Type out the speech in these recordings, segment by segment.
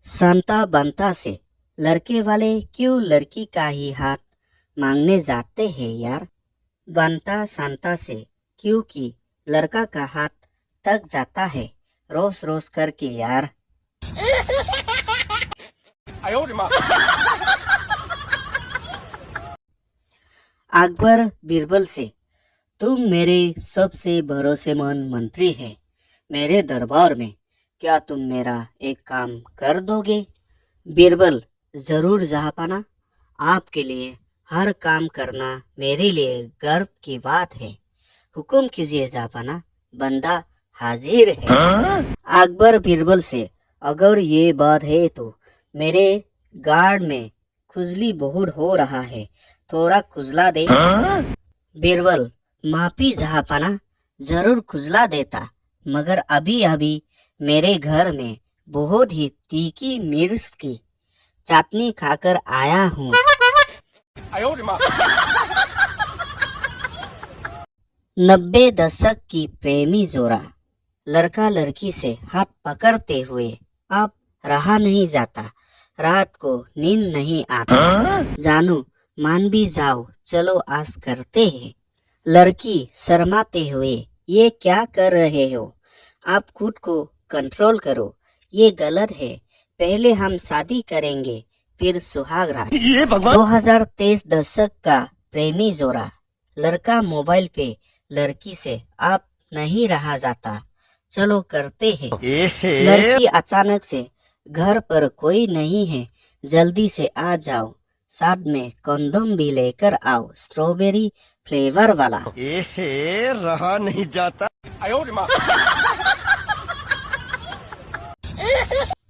Santa बंता से लड़के वाले क्यों लड़की का ही हाथ मांगने जाते हैं यार। बंता सांता से क्योंकि लड़का का हाथ थक जाता है रोज रोज करके यार। अकबर बीरबल से, तुम मेरे सबसे भरोसेमंद मंत्री हैं मेरे दरबार में, क्या तुम मेरा एक काम कर दोगे? बीरबल, जरूर जहाँपनाह, आपके लिए हर काम करना मेरे लिए गर्व की बात है। हुक्म कीजिए जहाँपनाह, बंदा हाजिर है। अकबर बीरबल से, अगर ये बात है तो मेरे गार्ड में खुजली बहुत हो रहा है, थोड़ा खुजला दे। बीरबल, माफी जहाँपनाह, जरूर खुजला देता, मगर अभी अभी मेरे घर में बहुत ही तीखी मिर्च की चटनी खाकर आया हूँ। 90 दशक की प्रेमी जोड़ा, लड़का लड़की से हाथ पकड़ते हुए अब रहा नहीं जाता, रात को नींद नहीं आता। जानू, मान भी जाओ, चलो आज करते हैं। लड़की शर्माते हुए, ये क्या कर रहे हो? आप खुद को कंट्रोल करो, ये गलत है। पहले हम शादी करेंगे, फिर सुहाग रात। ये भगवान। 2023 दशक का प्रेमी जोड़ा, लड़का मोबाइल पे लड़की से अब नहीं रहा जाता, चलो करते हैं। लड़की अचानक से, घर पर कोई नहीं है, जल्दी से आ जाओ, साथ में कंडोम भी लेकर आओ, स्ट्रॉबेरी फ्लेवर वाला। रहा नहीं जाता।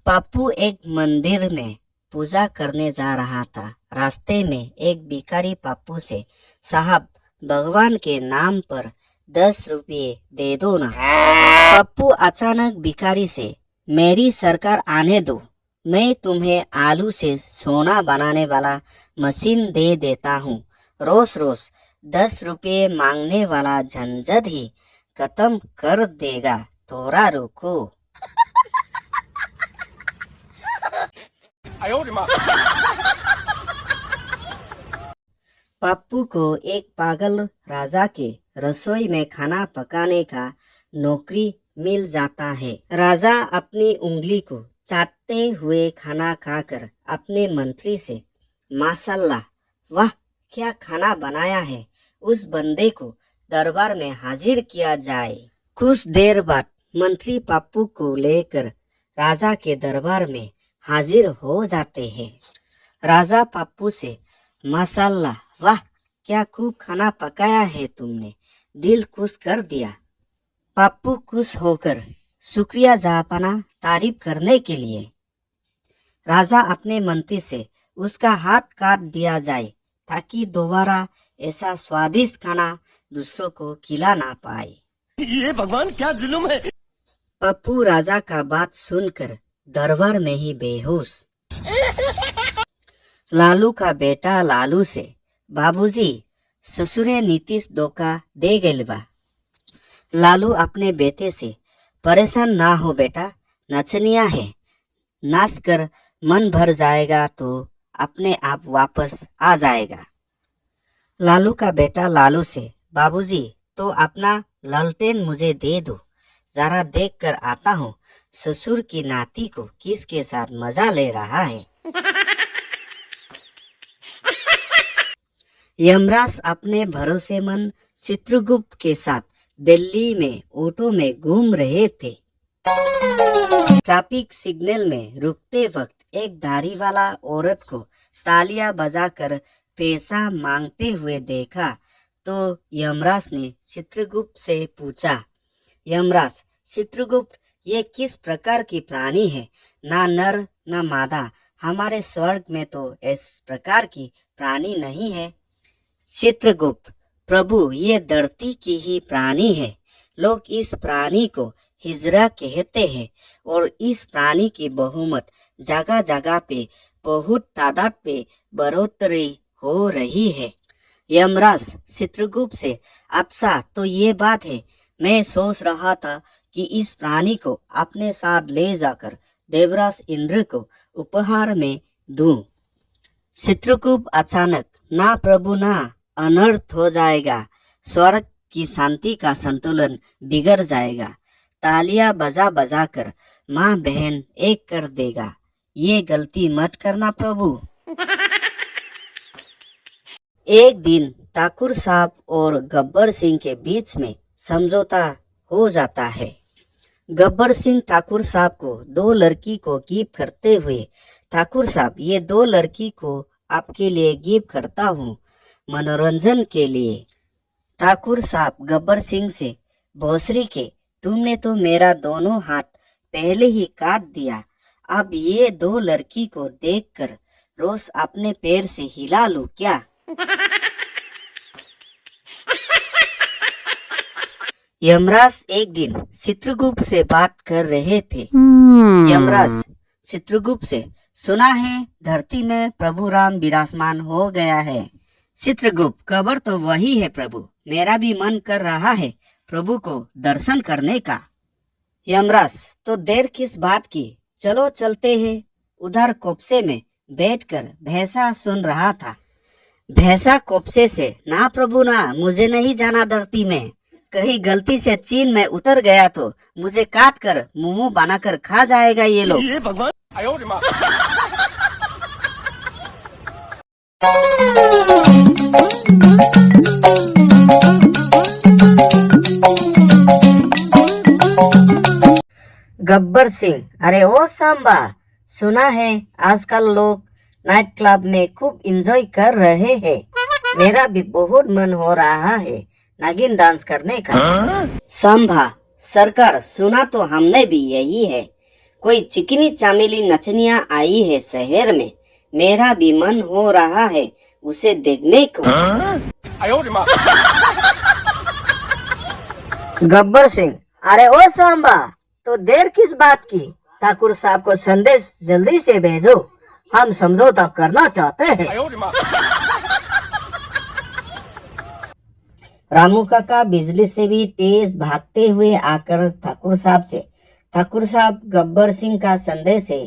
पप्पू एक मंदिर में पूजा करने जा रहा था। रास्ते में एक भिखारी पप्पू से, साहब, भगवान के नाम पर 10 रुपये दे दो ना। पप्पू अचानक भिखारी से, मेरी सरकार आने दो, मैं तुम्हें आलू से सोना बनाने वाला मशीन दे देता हूँ। रोज रोज 10 रुपये मांगने वाला झंझट ही खत्म कर देगा, थोड़ा रुको। पप्पू को एक पागल राजा के रसोई में खाना पकाने का नौकरी मिल जाता है। राजा अपनी उंगली को चाटते हुए खाना खाकर अपने मंत्री से, माशाल्लाह, वाह, क्या खाना बनाया है। उस बंदे को दरबार में हाजिर किया जाए। कुछ देर बाद मंत्री पप्पू को लेकर राजा के दरबार में हाजिर हो जाते हैं। राजा पप्पू से, माशाल्लाह, वाह, क्या खूब खाना पकाया है तुमने, दिल खुश कर दिया। पप्पू खुश होकर, शुक्रिया जहाँपनाह, तारीफ करने के लिए। राजा अपने मंत्री से, उसका हाथ काट दिया जाए ताकि दोबारा ऐसा स्वादिष्ट खाना दूसरों को खिला ना पाए। ये भगवान, क्या जुल्म है। पप्पू राजा का बात सुनकर दरबार में ही बेहोश। लालू का बेटा लालू से, बाबूजी, ससुरे नीतीश धोखा दे गइल बा। लालू अपने बेटे से, परेशान ना हो बेटा, नचनिया है, नाच कर मन भर जाएगा तो अपने आप वापस आ जाएगा। लालू का बेटा लालू से, बाबूजी, तो अपना लालटेन मुझे दे दो, जरा देख कर आता हूँ ससुर की नाती को किसके साथ मजा ले रहा है। यमराज अपने भरोसेमंद चित्रगुप्त के साथ दिल्ली में ऑटो में घूम रहे थे। ट्रैफिक सिग्नल में रुकते वक्त एक दाढ़ी वाला औरत को तालियां बजाकर पैसा मांगते हुए देखा तो यमराज ने चित्रगुप्त से पूछा, यमराज, चित्रगुप्त, ये किस प्रकार की प्राणी है? ना नर ना मादा, हमारे स्वर्ग में तो इस प्रकार की प्राणी नहीं है। चित्रगुप्त, प्रभु, ये धरती की ही प्राणी है, लोग इस प्राणी को हिजरा कहते हैं और इस प्राणी की बहुमत जगह जगह पे बहुत तादाद पे बढ़ोतरी हो रही है। यमराज चित्रगुप्त से, अच्छा, तो ये बात है, मैं सोच रहा था कि इस प्राणी को अपने साथ ले जाकर देवराज इंद्र को उपहार में दूं। चित्रकूट अचानक, ना प्रभु ना, अनर्थ हो जाएगा, स्वर्ग की शांति का संतुलन बिगड़ जाएगा, तालियां बजा बजा कर माँ बहन एक कर देगा, ये गलती मत करना प्रभु। एक दिन ठाकुर साहब और गब्बर सिंह के बीच में समझौता हो जाता है। गब्बर सिंह ठाकुर साहब को दो लड़की को गिफ्ट करते हुए, ठाकुर साहब ये दो लड़की को आपके लिए गिफ्ट करता हूँ मनोरंजन के लिए। ठाकुर साहब गब्बर सिंह से, भोसरी के तुमने तो मेरा दोनों हाथ पहले ही काट दिया, अब ये दो लड़की को देखकर रोज अपने पैर से हिला लूं क्या? यमराज एक दिन चित्रगुप्त से बात कर रहे थे। यमराज चित्रगुप्त से, सुना है धरती में प्रभु राम विराजमान हो गया है। चित्रगुप्त, खबर तो वही है प्रभु, मेरा भी मन कर रहा है प्रभु को दर्शन करने का। यमराज, तो देर किस बात की, चलो चलते हैं। उधर कोपसे में बैठकर भैंसा सुन रहा था। भैंसा कोपसे से, ना प्रभु ना, मुझे नहीं जाना धरती में, कहीं गलती से चीन में उतर गया तो मुझे काट कर मोमो बनाकर खा जाएगा ये लोग। ये भगवान। गब्बर सिंह, अरे ओ सांबा, सुना है आजकल लोग नाइट क्लब में खूब एंजॉय कर रहे हैं, मेरा भी बहुत मन हो रहा है नागिन डांस करने का। सांबा, सरकार सुना तो हमने भी यही है, कोई चिकनी चामेली नचनिया आई है शहर में, मेरा भी मन हो रहा है उसे देखने को। गब्बर सिंह, अरे ओ सांबा, तो देर किस बात की, ठाकुर साहब को संदेश जल्दी से भेजो, हम समझौता करना चाहते हैं। रामू काका बिजली से भी तेज भागते हुए आकर ठाकुर साहब से, ठाकुर साहब गब्बर सिंह का संदेश है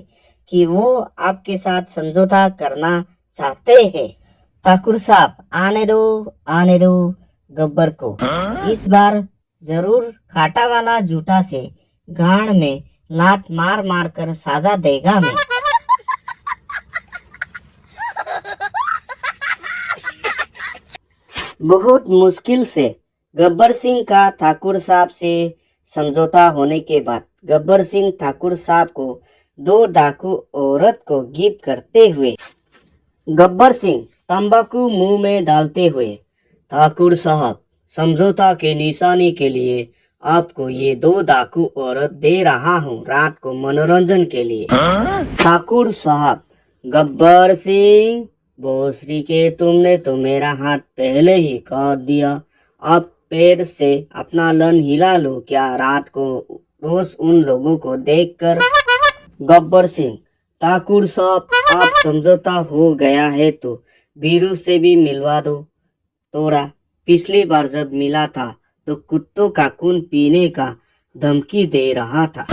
कि वो आपके साथ समझौता करना चाहते हैं। ठाकुर साहब, आने दो गब्बर को, इस बार जरूर खाटा वाला जूता से गांड में लात मार मार कर साजा देगा मैं। बहुत मुश्किल से गब्बर सिंह का ठाकुर साहब से समझौता होने के बाद गब्बर सिंह ठाकुर साहब को दो डाकू औरत को गिफ्ट करते हुए, गब्बर सिंह तंबाकू मुंह में डालते हुए, ठाकुर साहब समझौता के निशानी के लिए आपको ये दो डाकू औरत दे रहा हूँ रात को मनोरंजन के लिए। ठाकुर साहब, गब्बर सिंह, भोसरी के तुमने तो मेरा हाथ पहले ही काट दिया, अब पैर से अपना लन हिला लो क्या रात को रोज उन लोगों को देखकर। गब्बर सिंह, ठाकुर साहब आप समझौता हो गया है तो बीरू से भी मिलवा दो, थोड़ा पिछली बार जब मिला था तो कुत्तों का खून पीने का धमकी दे रहा था।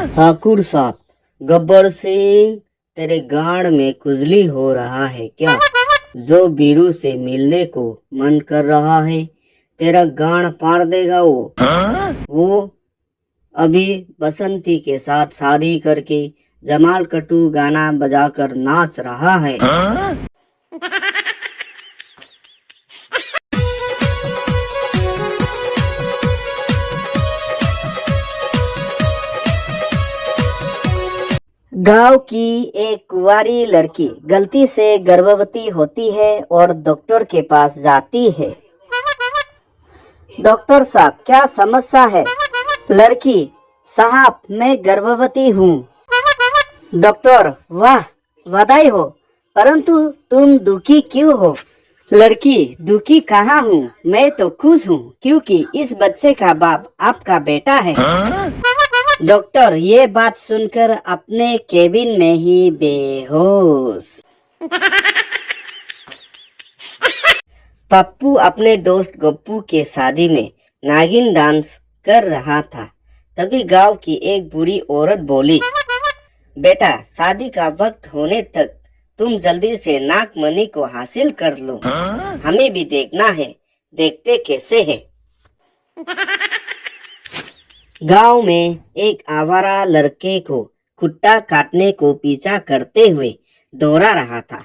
ठाकुर साहब, गब्बर सिंह तेरे गांड में खुजली हो रहा है क्या, जो बीरू से मिलने को मन कर रहा है तेरा गांड फाड़ देगा वो अभी बसंती के साथ शादी करके जमाल कटू गाना बजाकर नाच रहा है। गांव की एक कुंवारी लड़की गलती से गर्भवती होती है और डॉक्टर के पास जाती है। डॉक्टर साहब, क्या समस्या है? लड़की, साहब मैं गर्भवती हूँ। डॉक्टर, वाह बधाई हो, परंतु तुम दुखी क्यों हो? लड़की, दुखी कहाँ हूँ, मैं तो खुश हूँ क्योंकि इस बच्चे का बाप आपका बेटा है। डॉक्टर ये बात सुनकर अपने केबिन में ही बेहोश। पप्पू अपने दोस्त गप्पू के शादी में नागिन डांस कर रहा था, तभी गांव की एक बूढ़ी औरत बोली, बेटा, शादी का वक्त होने तक तुम जल्दी से नागमणि को हासिल कर लो। हमें भी देखना है, देखते कैसे है। गांव में एक आवारा लड़के को कुत्ता काटने को पीछा करते हुए दौड़ा रहा था।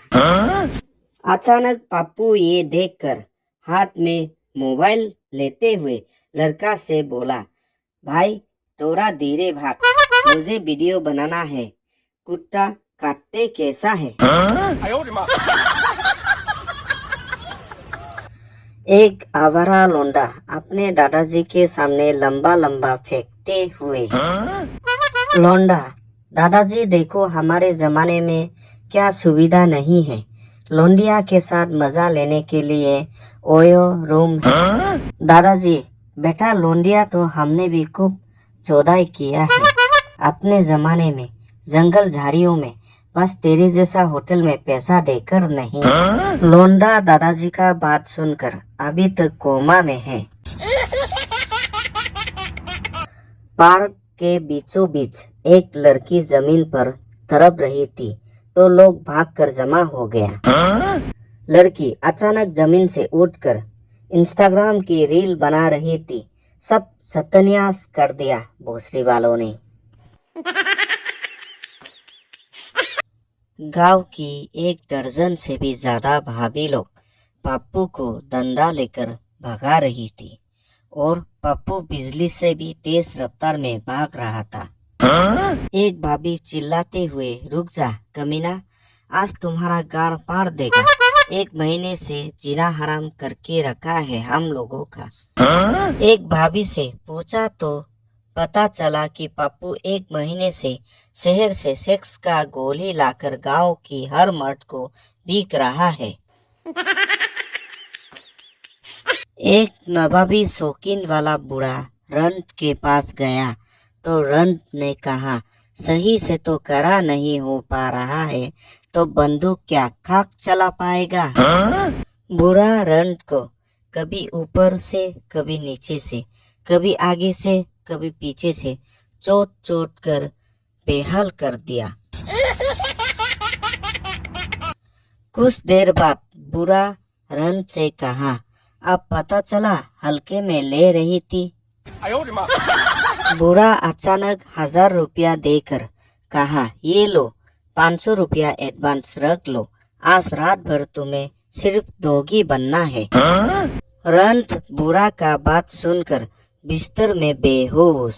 अचानक पप्पू ये देखकर हाथ में मोबाइल लेते हुए लड़का से बोला, भाई थोड़ा धीरे भाग, मुझे वीडियो बनाना है। कुत्ता काटते कैसा है? एक आवारा लोंडा अपने दादाजी के सामने लंबा लंबा फेंकते हुए, लोंडा, दादाजी देखो हमारे जमाने में क्या सुविधा नहीं है। लोंडिया के साथ मजा लेने के लिए ओयो रूम है। दादाजी, बेटा लोंडिया तो हमने भी खूब चौदाई किया है अपने जमाने में, जंगल झाड़ियों में, बस तेरे जैसा होटल में पैसा देकर नहीं। लोंडा दादाजी का बात सुनकर अभी तक कोमा में है। पार्क के बीचों बीच एक लड़की जमीन पर तड़प रही थी तो लोग भागकर जमा हो गया। लड़की अचानक जमीन से उठकर इंस्टाग्राम की रील बना रही थी। सब सत्यानाश कर दिया भोसड़ी वालों ने। गांव की 1 दर्जन से भी ज्यादा भाभी लोग पप्पू को डंडा लेकर भगा रही थी और पप्पू बिजली से भी तेज रफ्तार में भाग रहा था। एक भाभी चिल्लाते हुए, रुक जा कमीना, आज तुम्हारा गार फाड़ देगा। 1 महीने से जीना हराम करके रखा है हम लोगों का। एक भाभी से पूछा तो पता चला कि पप्पू 1 महीने से शहर से सेक्स का गोली लाकर गांव की हर मर्द को बिक रहा है। एक नवाबी शौकीन वाला बूढ़ा रंट के पास गया तो रंट ने कहा, सही से तो करा नहीं हो पा रहा है तो बंदूक क्या खाक चला पाएगा। बूढ़ा रंट को कभी ऊपर से, कभी नीचे से, कभी आगे से, कभी पीछे से चोट चोट कर बेहाल कर दिया। कुछ देर बाद बूढ़ा रंट से कहा, अब पता चला हल्के में ले रही थी। बूढ़ा अचानक 1000 रुपया देकर कहा, ये लो 500 रुपया एडवांस रख लो, आज रात भर तुम्हें सिर्फ दोगी बनना है। रंट बूढ़ा का बात सुनकर बिस्तर में बेहोश।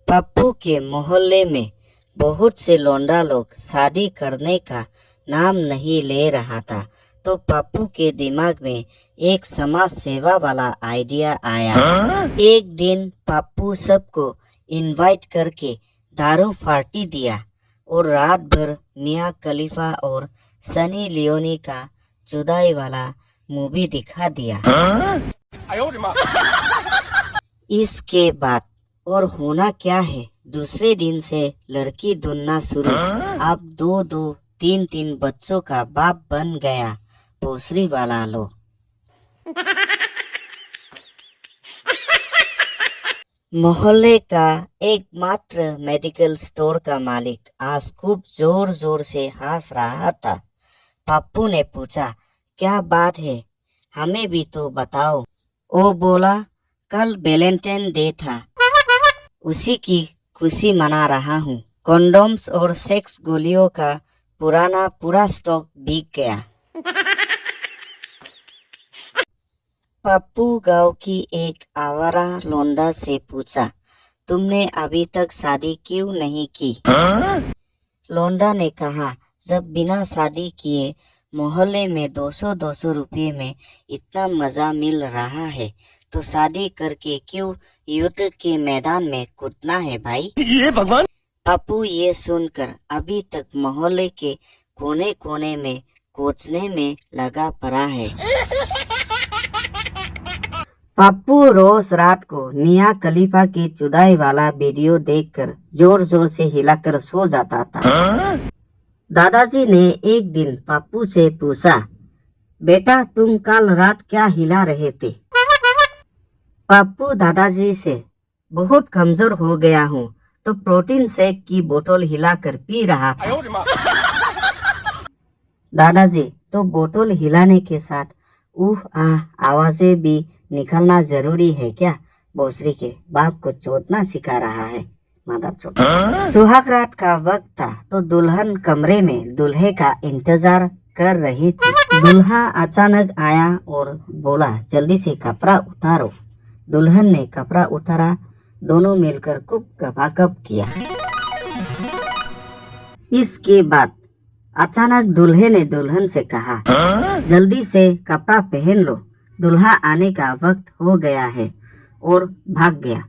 पप्पू के मोहल्ले में बहुत से लौंडा लोग शादी करने का नाम नहीं ले रहा था तो पप्पू के दिमाग में एक समाज सेवा वाला आइडिया आया। एक दिन पप्पू सबको इनवाइट करके दारू पार्टी दिया और रात भर मियाँ खलीफा और सनी लियोनी का जुदाई वाला मूवी दिखा दिया। इसके बाद और होना क्या है, दूसरे दिन से लड़की ढूंढना शुरू। अब 2-2, 3-3 बच्चों का बाप बन गया भोसड़ी वाला लो। मोहल्ले का एकमात्र मेडिकल स्टोर का मालिक आज खूब जोर जोर से हंस रहा था। पप्पू ने पूछा, क्या बात है, हमें भी तो बताओ। वो बोला, कल वैलेंटाइन डे था, उसी की खुशी मना रहा हूँ। कंडोम्स और सेक्स गोलियों का पूरा स्टॉक बिक गया। पप्पू गांव की एक आवारा लोंडा से पूछा, तुमने अभी तक शादी क्यों नहीं की? लोंडा ने कहा, जब बिना शादी किए मोहल्ले में 200-200 रुपये में इतना मजा मिल रहा है तो शादी करके क्यों युद्ध के मैदान में कूदना है भाई। ये भगवान। पप्पू ये सुनकर अभी तक मोहल्ले के कोने कोने में कोचने में लगा पड़ा है। पप्पू रोज रात को मियाँ खलीफा की जुदाई वाला वीडियो देखकर जोर जोर से हिलाकर सो जाता था। दादाजी ने एक दिन पप्पू से पूछा, बेटा तुम कल रात क्या हिला रहे थे? पप्पू दादाजी से बहुत कमजोर हो गया हूँ तो प्रोटीन शेक की बोतल हिलाकर पी रहा था। दादाजी, तो बोतल हिलाने के साथ उह आह आवाजें भी निकलना जरूरी है क्या? भोसरी के बाप को चोदना सिखा रहा है, मादर चोद। सुहाग रात का वक्त था तो दुल्हन कमरे में दूल्हे का इंतजार कर रही थी। दूल्हा अचानक आया और बोला, जल्दी से कपड़ा उतारो। दुल्हन ने कपड़ा उतारा, दोनों मिलकर खूब कपाकप किया। इसके बाद अचानक दूल्हे ने दुल्हन से कहा, जल्दी से कपड़ा पहन लो, दूल्हा आने का वक्त हो गया है, और भाग गया।